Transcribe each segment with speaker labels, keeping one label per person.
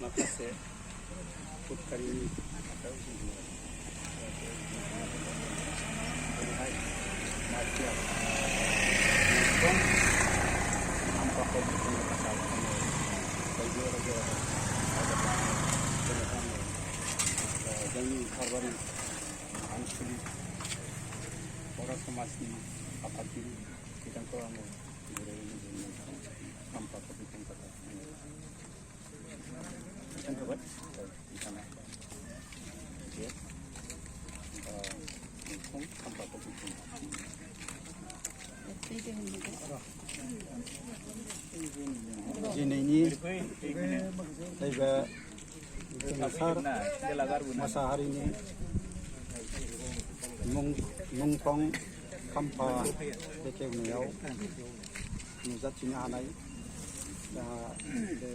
Speaker 1: माखासे फुटकारिनि जोंनि खारबारि आनसलिक बर' समाजनि आफादगिरि बिथांखौ आङो गुरैयै खाम्फाखौ बिथांनि थाखाय बिथां होबाय बिथाङा बे मुंख्लं खाम्फाखौ दिनैनि नैबे देरहासार मोसाहारिनि मुंख्लं खाम्फा बेखेवनायाव नुजाथिनो हानाय दा बे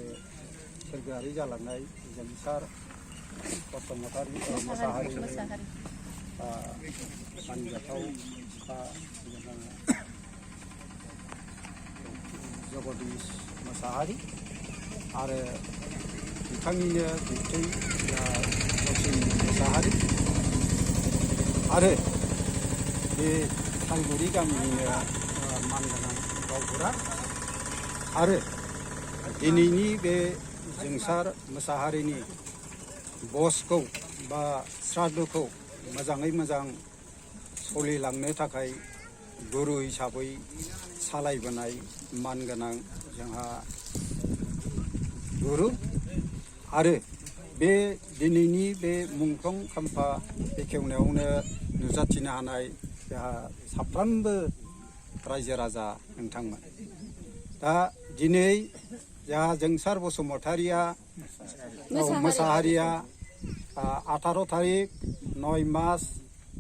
Speaker 1: सोरगोआरि जालांनाय जोंसार बसुमतारी मोसाहारि मानिजाथाव बिफा जगदीश मोसाहारि आरो बिथांनिनो बिबथै लक्ष्मी मोसाहारि आरो बे सालगुरि गामिनिनो मानगोनां गावबुरा आरो दिनैनि बे जोंसार मोसाहारिनि बसखौ बा श्राद्धखौ मोजाङै मोजां सोलिलांनो थाखाय गुरु हिसाबै सालायबोनाय मानगोनां जोंहा गुरु आरो बे दिनैनि बे मुंख्लं खाम्फा बेखेवनायावनो नुजाथिनो हानाय जोंहा साफ्रोमबो रायजो राजा नोंथांमोन दा दिनै जोंहा जोंसार बसुमतारिया मोसाहारिया 18 तारिख 9 मार्च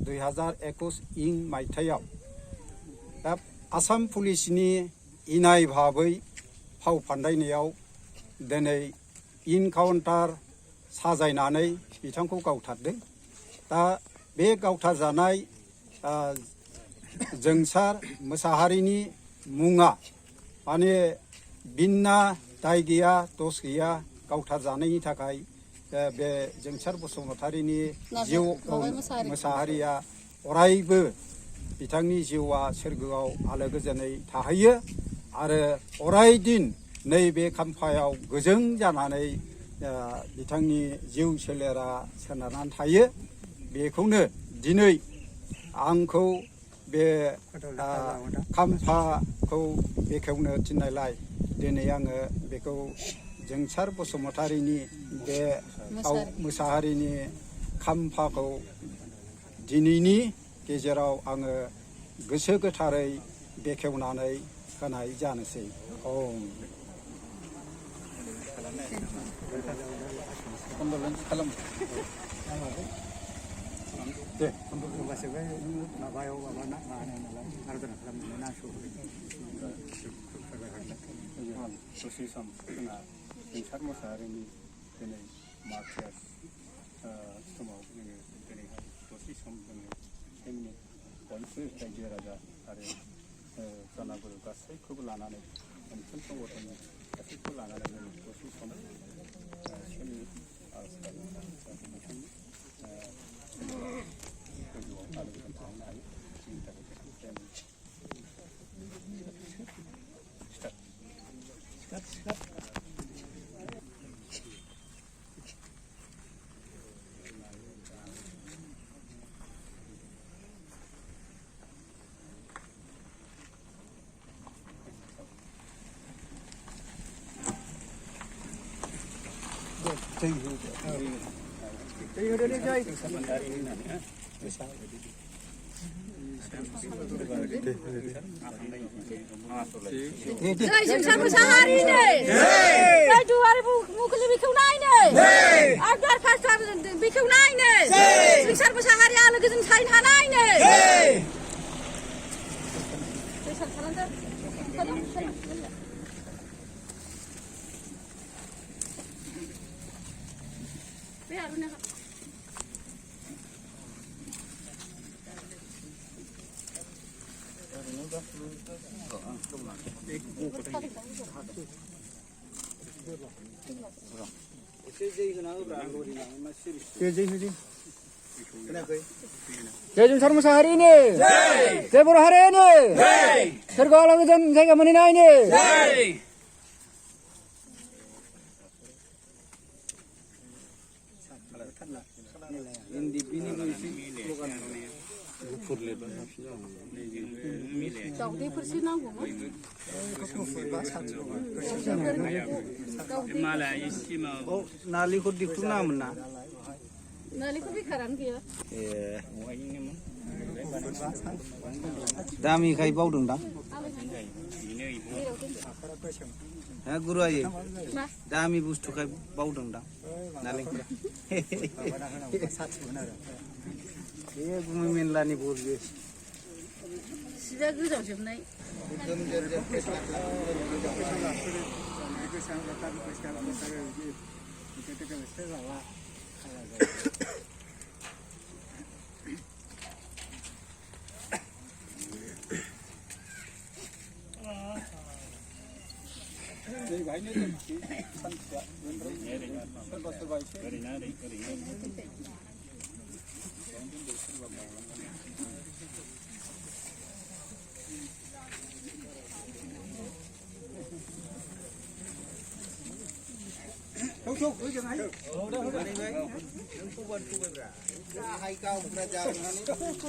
Speaker 1: 2021 इं मायथाइयाव दा आसाम पुलिसनि इनाय भाबै फाव फान्दायनायाव दिनै इनकाउन्टार साजायनानै बिथांखौ गावथारदों दा बे गावथारजानाय जोंसार मोसाहारिनि मुङा माने बिना दाय गैया दस गैया गावथारजानायनि थाखाय बे जोंसार बसुमतारिनि जिउ मोसाहारिया अरायबो बिथांनि जिउआ सोरगोआव आलो गोजोनै थाहैयो आरो अरायदिन नैबे खाम्फायाव गोजों जानानै बिथांनि जिउ सोलेरा सोनारनानै थायो बेखौनो दिनै आंखौ बे खाम्फाखौ बेखेवनो थिननायलाय दिनै आङो बेखौ जोंसार बसुमतारिनि बे मोसाहारिनि खाम्फाखौ दिनैनि गेजेराव आङो गोसो गोथारै बेखेवनानै होनाय जानोसै दे होमबासो बे माबायाव माबाना आराधना खालामनो नांसौ दसे सम जोंहा जोंसार मोसाहारिनि दिनै मार्च समाव जोङो दिनैहाय दसे सम जोङो जोंनि बयबो रायजो राजा आरो जानागुरु गासैखौबो लानानै ओनसोल संगठननि गासैखौबो लानानै जों दसे सम इसोरनि आर'ज गाबनानै जाहाथे बिथांनि गोजौआव आलो गोजोन थाहोनो हायो बिनि थाखाय
Speaker 2: Jai Sungsar Musahari ne, jai Duare Mukuli Bikunai ne, Agar Pastor Bikunai ne, Sungsar Musahari ala Gizin Sain Hanai ne.
Speaker 3: Jai Sungsar Musahari ne, Jai बर' Hari ne, सोरगोआव आलो गोजोन जायगा मोनहैनाय ne.
Speaker 4: नालिखौ दिखुनामोन ना
Speaker 2: Nalikul bikaran kia.
Speaker 4: दामिखाय बावदों दा हा गुरु आयै दामि बुस्थुखाय बावदों दा नालेंखर बे गुमै मेनलानि बरबो
Speaker 2: Sida goजाव जोबनाय.
Speaker 4: हाय गावग्रा जाग्रोनानै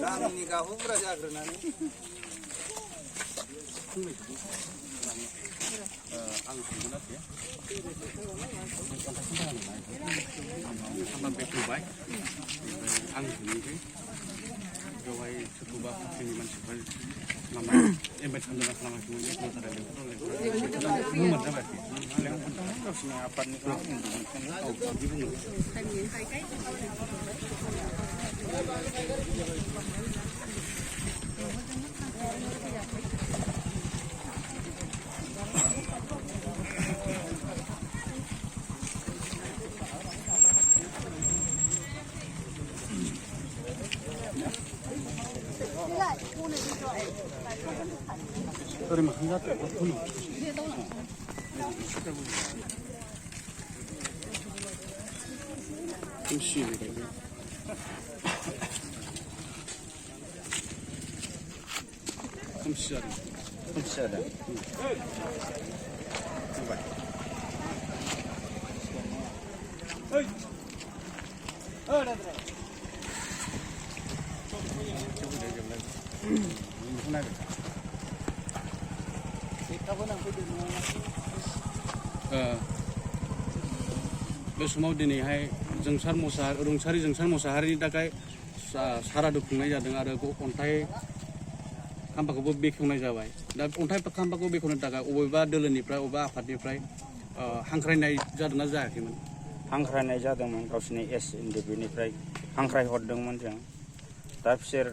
Speaker 4: गामिनि गावग्रा जाग्रोनानै
Speaker 1: आं सोंगोन आरोखि खालाम बेखेवबाय आं सोंनोसै बेवहाय सोरखौबा पार्टिनि मानसिफोर लामा इनभाइट खालामना खालामाखैमोन बुंबानो जाबाय गावसिनि आफादनिफ्राय बिदि बुङो ओरै मोखां जादों
Speaker 4: खोमसि जादों
Speaker 1: बे समाव दिनैहाय रुंसारि जोंसार मोसाहारिनि थाखाय सारादु खुंनाय जादों आरो अन्थाइ खाम्फाखौबो बेखेवनाय जाबाय दा अन्थाइ खाम्फाखौ बेखेवनो थाखाय अबेबा दोलोनिफ्राय अबेबा आफादनिफ्राय हांख्रायनाय जादोंना जायाखैमोन
Speaker 5: हांख्रायनाय जादोंमोन गावसिनि SNDP-निफ्राय हांख्राय हरदोंमोन जों दा बिसोर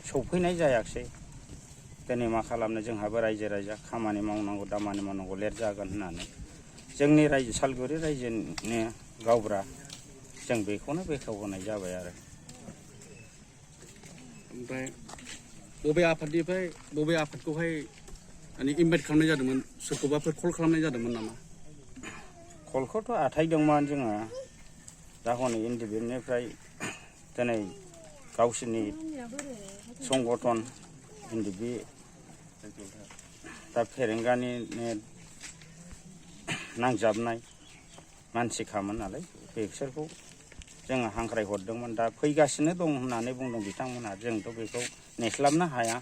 Speaker 5: सौफैनाय जायाखिसै दिनै मा खालामनो जोंहाबो रायजो राजा खामानि मावनांगौ दामानि मावनांगौ लेट जागोन होननानै जोंनि रायजो सालगुरि रायजोनि गावब्रा जों बेखौनो बेखेवहोनाय जाबाय आरो।
Speaker 1: ओमफ्राय बबे आफादखौहाय माने इनभाइट खालामनाय जादोंमोन सोरखौबाफोर कल खालामनाय जादोंमोन नामा?
Speaker 5: कलखौथ' आथायदोंमोन जोङो दा हनै एनडिबिनिफ्राय दिनै गावसोरनि संगठन एनडिबि दा फेरेंगानि नांजाबनाय मानसिखामोन नालाय बिसोरखौ जोङो हांख्राय हरदोंमोन। दा फैगासिनो दं होननानै बुंदों बिथांमोनहा। जोंथ' बेखौ नेस्लाबनो हाया,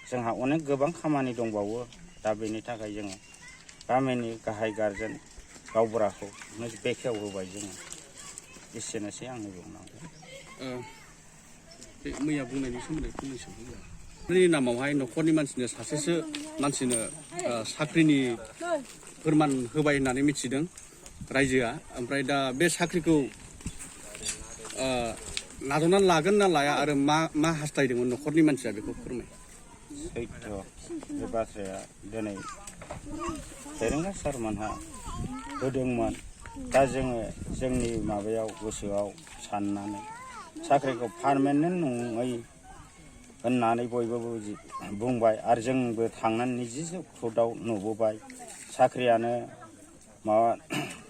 Speaker 5: जोंहा अनेक गोबां खामानि दंबावो। दा बेनि थाखाय जोङो गामिनि गाहाय गारजेन गावबुराखौ बेखेवहोबाय जोङो। एसेनोसै आंनि बुंनांगौ।
Speaker 1: बे मैया बुंनायनि सोमोन्दै फंनैसो बुंदों। नि नामावहाय न'खरनि मानसिनो सासेसो मानसिनो साख्रिनि फोरमान होबाय होननानै मिथिदों रायजोआ। ओमफ्राय दा बे साख्रिखौ नाजावनानै लागोन ना लाया आरो मा हास्थायदोंमोन न'खरनि मानसिया बेखौ फोरमाय।
Speaker 5: सैथो बे बाथ्राया दिनै फेरेंगा सारमोनहा होदोंमोन। दा जोङो जोंनि माबायाव गोसोआव साननानै साख्रिखौ पारमानेन्ट नङै होननानै बयबो बुंबाय आरो जोंबो थांनानै निजे फुटआव नुबोबाय साख्रियानो माबा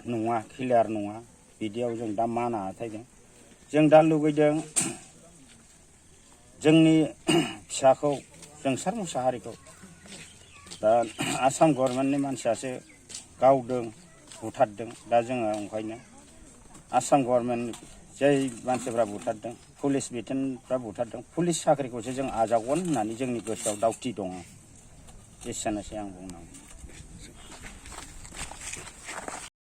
Speaker 5: नङा, क्लियार नङा। बिदियाव जों दा माना हाथायदों। जों दा लुगैदों जोंनि फिसाखौ जोंसार मुसाहारिखौ दा आसाम गभर्नमेन्टनि मानसियासो गावदों, बुथारदों। दा जोङो ओंखायनो आसाम गभर्नमेन्ट जाय मानसिफ्रा बुथारदों, पुलिस बिथोनफ्रा बुथारदों, पुलिस साख्रिखौसो जों आजावगोन होननानै जोंनि गोसोआव दावथि दङ। एसेनोसै आं बुंनांगौ।